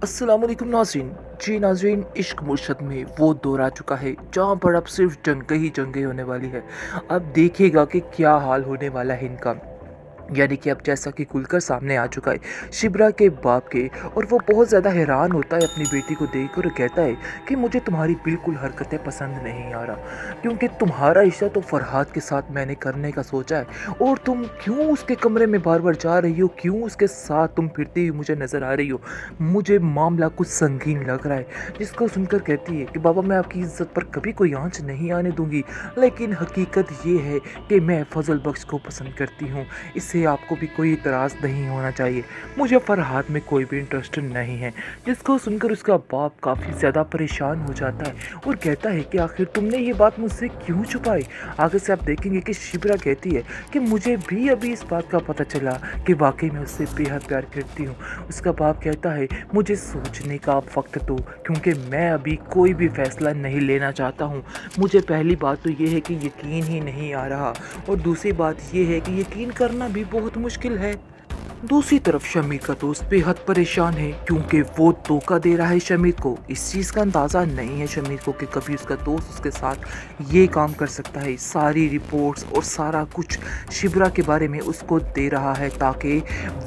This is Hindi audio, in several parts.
अस्सलाम वालेकुम नाज़रीन। जी नाज़रीन, इश्क मुर्शद में वो दौर आ चुका है जहाँ पर अब सिर्फ जंगें ही जंगें होने वाली है। अब देखिएगा कि क्या हाल होने वाला है इनका। यानी कि अब जैसा कि खुलकर सामने आ चुका है शिब्रा के बाप के, और वो बहुत ज़्यादा हैरान होता है अपनी बेटी को देखकर और कहता है कि मुझे तुम्हारी बिल्कुल हरकतें पसंद नहीं आ रहा, क्योंकि तुम्हारा रिश्ता तो फरहाद के साथ मैंने करने का सोचा है, और तुम क्यों उसके कमरे में बार बार जा रही हो, क्यों उसके साथ तुम फिरती हुई मुझे नज़र आ रही हो। मुझे मामला कुछ संगीन लग रहा है। जिसको सुनकर कहती है कि बाबा, मैं आपकी इज्जत पर कभी कोई आंच नहीं आने दूंगी, लेकिन हकीकत ये है कि मैं फजल बख्श को पसंद करती हूँ। इससे आपको भी कोई इतराज़ नहीं होना चाहिए। मुझे फरहाद में कोई भी इंटरेस्ट नहीं है। जिसको सुनकर उसका बाप काफ़ी ज़्यादा परेशान हो जाता है और कहता है कि आखिर तुमने ये बात मुझसे क्यों छुपाई। आगे से आप देखेंगे कि शिप्रा कहती है कि मुझे भी अभी इस बात का पता चला कि वाकई में उससे बेहद प्यार करती हूँ। उसका बाप कहता है मुझे सोचने का आप वक्त दो, क्योंकि मैं अभी कोई भी फैसला नहीं लेना चाहता हूँ। मुझे पहली बात तो ये है कि यकीन ही नहीं आ रहा, और दूसरी बात ये है कि यकीन करना भी बहुत मुश्किल है। दूसरी तरफ शमीर का दोस्त बेहद परेशान है, क्योंकि वो धोखा दे रहा है शमीर को। इस चीज़ का अंदाज़ा नहीं है शमीर को कि कभी उसका दोस्त उसके साथ ये काम कर सकता है। सारी रिपोर्ट्स और सारा कुछ शिब्रा के बारे में उसको दे रहा है ताकि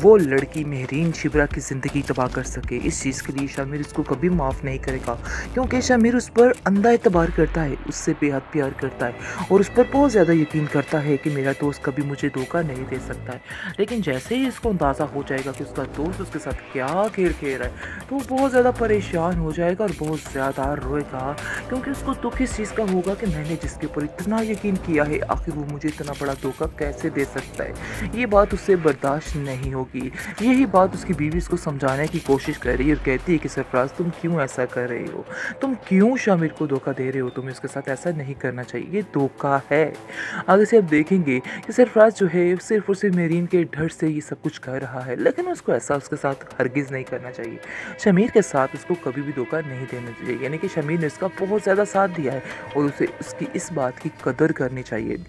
वो लड़की मेहरीन शिब्रा की ज़िंदगी तबाह कर सके। इस चीज़ के लिए शमीर उसको कभी माफ़ नहीं करेगा, क्योंकि शमीर उस पर अंधा एतबार करता है, उससे बेहद प्यार करता है और उस पर बहुत ज़्यादा यकीन करता है कि मेरा दोस्त कभी मुझे धोखा नहीं दे सकता है। लेकिन जैसे ही इसको अंदाज़ा हो जाएगा कि उसका दोस्त उसके साथ क्या खेल खेल रहा है, तो वो बहुत ज़्यादा परेशान हो जाएगा और बहुत ज़्यादा रोएगा, क्योंकि उसको दुख इस चीज़ का होगा कि मैंने जिसके ऊपर इतना यकीन किया है, आखिर वो मुझे इतना बड़ा धोखा कैसे दे सकता है। ये बात उससे बर्दाश्त नहीं होगी। यही बात उसकी बीवी उसको समझाने की कोशिश कर रही है और कहती है कि सरफराज, तुम क्यों ऐसा कर रहे हो, तुम क्यों शामिर को धोखा दे रहे हो, तुम्हें उसके साथ ऐसा नहीं करना चाहिए, ये धोखा है। आगे से आप देखेंगे कि सरफराज जो है सिर्फ और सिर्फ मेरीन के डर से ये सब कुछ कर रहा है, लेकिन उसको ऐसा उसके साथ हरगिज़ नहीं करना चाहिए। शमीर के साथ उसको कभी भी धोखा नहीं देना चाहिए, यानी कि शमीर ने उसका बहुत ज़्यादा साथ दिया है और उसे उसकी इस बात की कदर करनी चाहिए,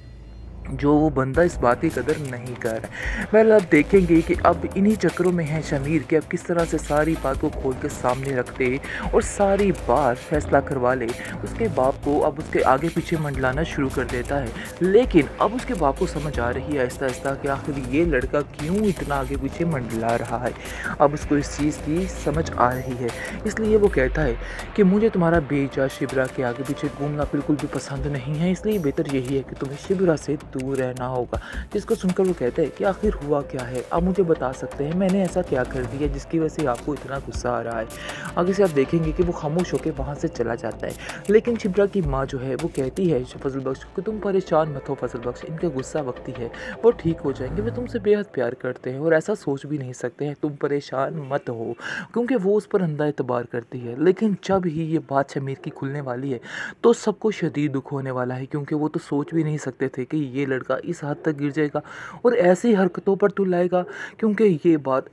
जो वो बंदा इस बात की कदर नहीं कर रहा है। वेल, अब देखेंगे कि अब इन्हीं चक्करों में है शमीर कि अब किस तरह से सारी बात को खोल के सामने रखते और सारी बात फैसला करवा ले। उसके बाप को अब उसके आगे पीछे मंडलाना शुरू कर देता है, लेकिन अब उसके बाप को समझ आ रही है आहिस्ता आहिस्ता कि आखिर ये लड़का क्यों इतना आगे पीछे मंडला रहा है। अब उसको इस चीज़ की समझ आ रही है, इसलिए वो कहता है कि मुझे तुम्हारा बेजा शिब्रा के आगे पीछे घूमना बिल्कुल भी पसंद नहीं है, इसलिए बेहतर यही है कि तुम्हें शिब्रा से दूर रहना होगा। जिसको सुनकर वो कहते हैं कि आखिर हुआ क्या है, आप मुझे बता सकते हैं, मैंने ऐसा क्या कर दिया जिसकी वजह से आपको इतना गुस्सा आ रहा है। आगे से आप देखेंगे कि वो खामोश होकर वहाँ से चला जाता है, लेकिन शिब्रा की माँ जो है वो कहती है फजल बख्श कि तुम परेशान मत हो फजल बख्श, इनका गुस्सा वक्ती है, वो ठीक हो जाएंगे, वे तुमसे बेहद प्यार करते हैं और ऐसा सोच भी नहीं सकते हैं, तुम परेशान मत हो, क्योंकि वो उस पर अंधा एतबार करती है। लेकिन जब ही ये बात शमीर की खुलने वाली है तो सबको शदीद दुख होने वाला है, क्योंकि वो तो सोच भी नहीं सकते थे कि ये लड़का इस हद तक गिर जाएगा और ऐसी हरकतों पर तुल लाएगा, क्योंकि ये बात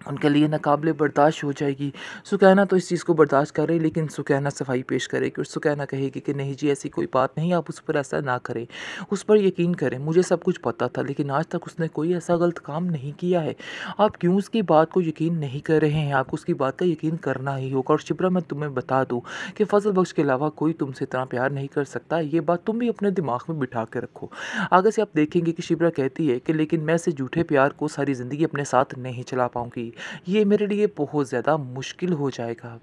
उनके लिए नाकाबिले बर्दाश्त हो जाएगी। सुकैना तो इस चीज़ को बर्दाश्त कर रही, लेकिन सुकैना सफाई पेश करेगी और सुकैना कहेगी कि नहीं जी, ऐसी कोई बात नहीं, आप उस पर ऐसा ना करें, उस पर यकीन करें, मुझे सब कुछ पता था, लेकिन आज तक उसने कोई ऐसा गलत काम नहीं किया है। आप क्यों उसकी बात को यकीन नहीं कर रहे हैं, आपको उसकी बात का यकीन करना ही होगा। और शिप्रा, मैं तुम्हें बता दूँ कि फजल बख्श के अलावा कोई तुमसे इतना प्यार नहीं कर सकता, ये बात तुम भी अपने दिमाग में बिठा के रखो। आगे से आप देखेंगे कि शिप्रा कहती है कि लेकिन मैं इस झूठे प्यार को सारी ज़िंदगी अपने साथ नहीं चला पाऊंगी, ये मेरे लिए बहुत ज़्यादा मुश्किल हो जाएगा।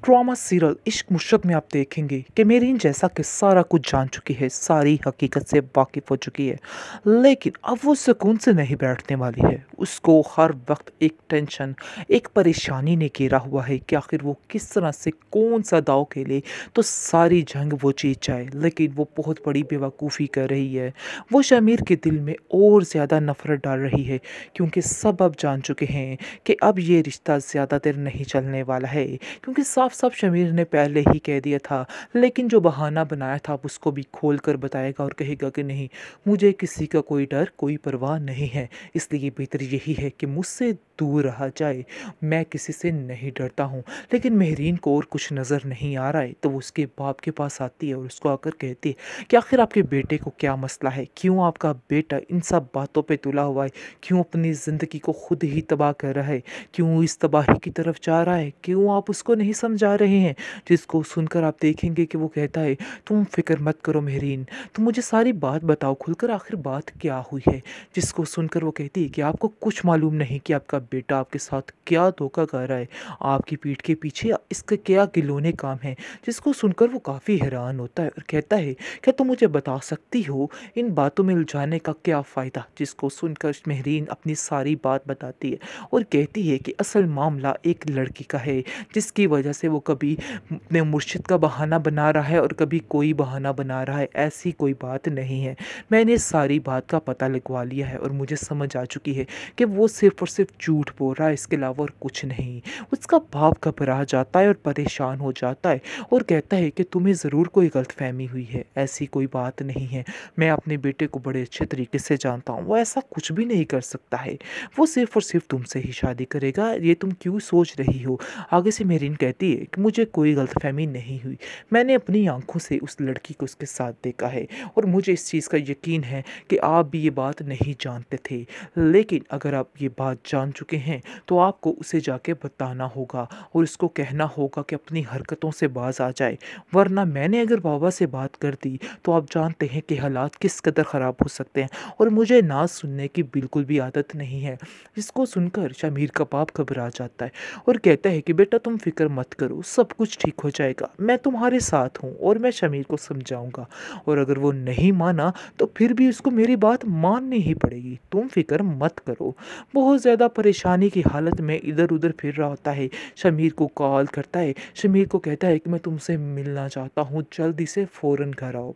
ड्रामा सीरियल इश्क मुर्शद में आप देखेंगे कि मेरीन जैसा कि सारा कुछ जान चुकी है, सारी हकीकत से वाकिफ़ हो चुकी है, लेकिन अब वो सुकून से नहीं बैठने वाली है। उसको हर वक्त एक टेंशन, एक परेशानी ने घेरा हुआ है कि आखिर वो किस तरह से कौन सा दाव खेले तो सारी जंग वो जीत जाए। लेकिन वो बहुत बड़ी बेवकूफ़ी कर रही है, वो शमीर के दिल में और ज़्यादा नफ़रत डाल रही है, क्योंकि सब अब जान चुके हैं कि अब ये रिश्ता ज़्यादा देर नहीं चलने वाला है, क्योंकि साफ साफ-साफ शमीर ने पहले ही कह दिया था, लेकिन जो बहाना बनाया था अब उसको भी खोल कर बताएगा और कहेगा कि नहीं, मुझे किसी का कोई डर, कोई परवाह नहीं है, इसलिए बेहतर यही है कि मुझसे दूर रहा जाए। मैं किसी से नहीं डरता हूँ। लेकिन मेहरीन को और कुछ नज़र नहीं आ रहा है, तो वो उसके बाप के पास आती है और उसको आकर कहती है कि आखिर आपके बेटे को क्या मसला है? क्यों आपका बेटा इन सब बातों पे तुला हुआ है? क्यों अपनी ज़िंदगी को खुद ही तबाह कर रहा है? क्यों इस तबाही की तरफ जा रहा है? क्यों आप उसको नहीं समझा रहे हैं? जिसको सुनकर आप देखेंगे कि वो कहता है, तुम फ़िक्र मत करो मेहरीन, तुम मुझे सारी बात बताओ खुलकर, आखिर बात क्या हुई है? जिसको सुनकर वो कहती है कि आपको कुछ मालूम नहीं कि आपका बेटा आपके साथ क्या धोखा कर रहा है, आपकी पीठ के पीछे इसके क्या गिलोने काम हैं। जिसको सुनकर वो काफ़ी हैरान होता है और कहता है, क्या तुम मुझे बता सकती हो इन बातों में उलझाने का क्या फ़ायदा? जिसको सुनकर मेहरीन अपनी सारी बात बताती है और कहती है कि असल मामला एक लड़की का है, जिसकी वजह से वो कभी अपने मुर्शिद का बहाना बना रहा है और कभी कोई बहाना बना रहा है। ऐसी कोई बात नहीं है। मैंने सारी बात का पता लगवा लिया है और मुझे समझ आ चुकी है कि वो सिर्फ़ और सिर्फ़ झूठ बोल रहा है, इसके अलावा और कुछ नहीं। उसका बाप घबरा जाता है और परेशान हो जाता है और कहता है कि तुम्हें ज़रूर कोई गलतफ़हमी हुई है, ऐसी कोई बात नहीं है। मैं अपने बेटे को बड़े अच्छे तरीके से जानता हूँ, वो ऐसा कुछ भी नहीं कर सकता है। वो सिर्फ़ और सिर्फ़ तुमसे ही शादी करेगा, ये तुम क्यों सोच रही हो? आगे से मेरीन कहती है कि मुझे कोई गलतफ़हमी नहीं हुई। मैंने अपनी आँखों से उस लड़की को उसके साथ देखा है और मुझे इस चीज़ का यकीन है कि आप भी ये बात नहीं जानते थे। लेकिन अगर आप ये बात जान चुके हैं, तो आपको उसे जाके बताना होगा और उसको कहना होगा कि अपनी हरकतों से बाज़ आ जाए। वरना मैंने अगर बाबा से बात कर दी, तो आप जानते हैं कि हालात किस कदर ख़राब हो सकते हैं और मुझे ना सुनने की बिल्कुल भी आदत नहीं है। इसको सुनकर शमीर का बाप घबरा जाता है और कहता है कि बेटा तुम फ़िक्र मत करो, सब कुछ ठीक हो जाएगा। मैं तुम्हारे साथ हूँ और मैं शमीर को समझाऊँगा और अगर वो नहीं माना, तो फिर भी उसको मेरी बात माननी ही पड़ेगी। तुम फ़िक्र मत करो। बहुत ज़्यादा परेशानी की हालत में इधर-उधर फिर रहा होता है। शमीर को कॉल करता है। शमीर को कहता है कि मैं तुमसे मिलना चाहता हूँ, जल्दी से फ़ौरन घर आओ।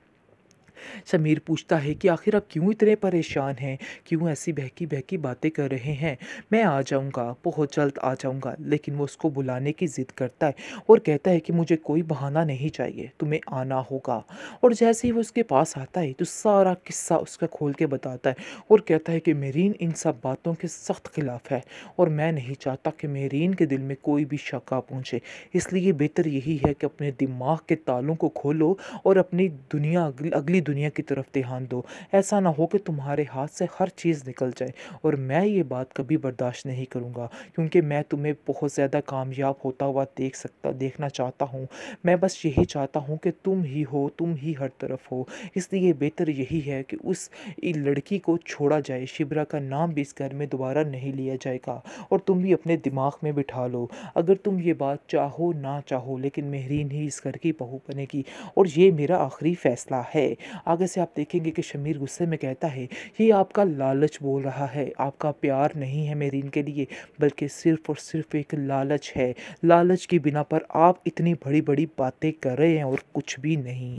समीर पूछता है कि आखिर आप क्यों इतने परेशान हैं? क्यों ऐसी बहकी-बहकी बातें कर रहे हैं? मैं आ जाऊँगा, बहुत जल्द आ जाऊँगा। लेकिन वो उसको बुलाने की ज़िद करता है और कहता है कि मुझे कोई बहाना नहीं चाहिए, तुम्हें आना होगा। और जैसे ही वो उसके पास आता है तो सारा किस्सा उसका खोल के बताता है और कहता है कि मेरीन इन सब बातों के सख्त खिलाफ है और मैं नहीं चाहता कि मेरीन के दिल में कोई भी शक आ पहुँचे। इसलिए बेहतर यही है कि अपने दिमाग के तालों को खोलो और अपनी दुनिया अगली दुनिया की तरफ ध्यान दो। ऐसा ना हो कि तुम्हारे हाथ से हर चीज़ निकल जाए और मैं ये बात कभी बर्दाश्त नहीं करूँगा, क्योंकि मैं तुम्हें बहुत ज़्यादा कामयाब होता हुआ देखना चाहता हूँ। मैं बस यही चाहता हूँ कि तुम ही हो, तुम ही हर तरफ हो। इसलिए बेहतर यही है कि उस लड़की को छोड़ा जाए, शिब्रा का नाम भी इस घर में दोबारा नहीं लिया जाएगा और तुम भी अपने दिमाग में बिठा लो। अगर तुम ये बात चाहो ना चाहो, लेकिन मेहरीन ही इस घर की बहू बनेगी और ये मेरा आखिरी फ़ैसला है। आगे से आप देखेंगे कि शमीर गुस्से में कहता है, ये आपका लालच बोल रहा है, आपका प्यार नहीं है मेरीन के लिए, बल्कि सिर्फ़ और सिर्फ़ एक लालच है। लालच की बिना पर आप इतनी बड़ी-बड़ी बातें कर रहे हैं और कुछ भी नहीं।